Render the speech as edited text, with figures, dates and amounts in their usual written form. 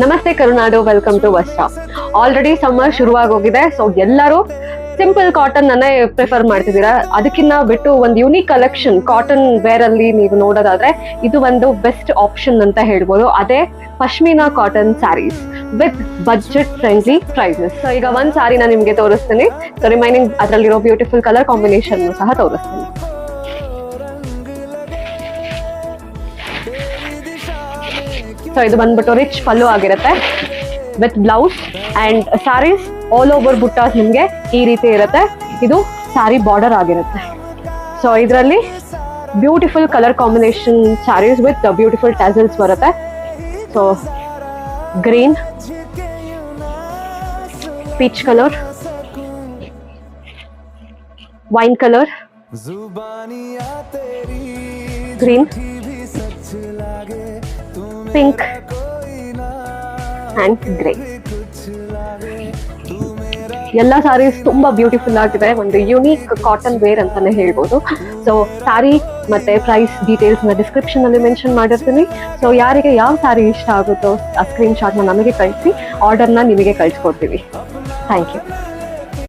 ನಮಸ್ತೆ ಕರುನಾಡು, welcome to ವಸ್ತ್ರ. Already summer ಶುರುವಾಗೋಗಿದೆ, so ಎಲ್ಲರೂ ಸಿಂಪಲ್ ಕಾಟನ್ ಅನ್ನೇ ಪ್ರಿಫರ್ ಮಾಡ್ತಿದ್ದೀರಾ. ಅದಕ್ಕಿಂತ ಬಿಟ್ಟು ಒಂದು ಯೂನಿಕ್ ಕಲೆಕ್ಷನ್ ಕಾಟನ್ ವೇರ್ ಅಲ್ಲಿ ನೀವು ನೋಡೋದಾದ್ರೆ ಇದು ಒಂದು ಬೆಸ್ಟ್ ಆಪ್ಷನ್ ಅಂತ ಹೇಳ್ಬೋದು. ಅದೇ pashmina cotton saris with budget friendly prices. So ಈಗ ಒಂದ್ ಸ್ಯಾರಿನ ನಿಮ್ಗೆ ತೋರಿಸ್ತೀನಿ. ಸೊ ರಿಮೈನಿಂಗ್ ಅದರಲ್ಲಿರೋ ಬ್ಯೂಟಿಫುಲ್ ಕಲರ್ ಕಾಂಬಿನೇಷನ್ ಸಹ ತೋರಿಸ್ತೀನಿ. ಸೊ ಇದು ಬಂದ್ಬಿಟ್ಟು ರಿಚ್ ಪಲ್ಲು ಆಗಿರುತ್ತೆ with blouse and saris all over buttas ನಿಮ್ಗೆ ಈ ರೀತಿ ಇರುತ್ತೆ. ಇದು ಸ್ಯಾರಿ ಬಾರ್ಡರ್ ಆಗಿರುತ್ತೆ. ಸೊ ಇದರಲ್ಲಿ beautiful colour combination saris with beautiful tassels ಬರುತ್ತೆ. So green, peach colour, wine colour, green, pink and grey. ಎಲ್ಲ ಸ್ಯಾರೀಸ್ ತುಂಬಾ ಬ್ಯೂಟಿಫುಲ್ ಆಗಿದೆ. ಒಂದು ಯುನೀಕ್ ಕಾಟನ್ ವೇರ್ ಅಂತಾನೆ ಹೇಳ್ಬೋದು. ಸೊ ಸ್ಯಾರಿ ಮತ್ತೆ ಪ್ರೈಸ್ ಡೀಟೇಲ್ಸ್ ನ ಡಿಸ್ಕ್ರಿಪ್ಷನ್ ಅಲ್ಲಿ ಮೆನ್ಷನ್ ಮಾಡಿರ್ತೀನಿ. ಸೊ ಯಾರಿಗೆ ಯಾವ ಸ್ಯಾರಿ ಇಷ್ಟ ಆಗುತ್ತೋ ಆ ಸ್ಕ್ರೀನ್ ಶಾಟ್ ನ ನಮಗೆ ಕಳಿಸಿ ಆರ್ಡರ್ನ ನಿಮಗೆ ಕಳಿಸ್ಕೊಡ್ತೀವಿ. Thank you.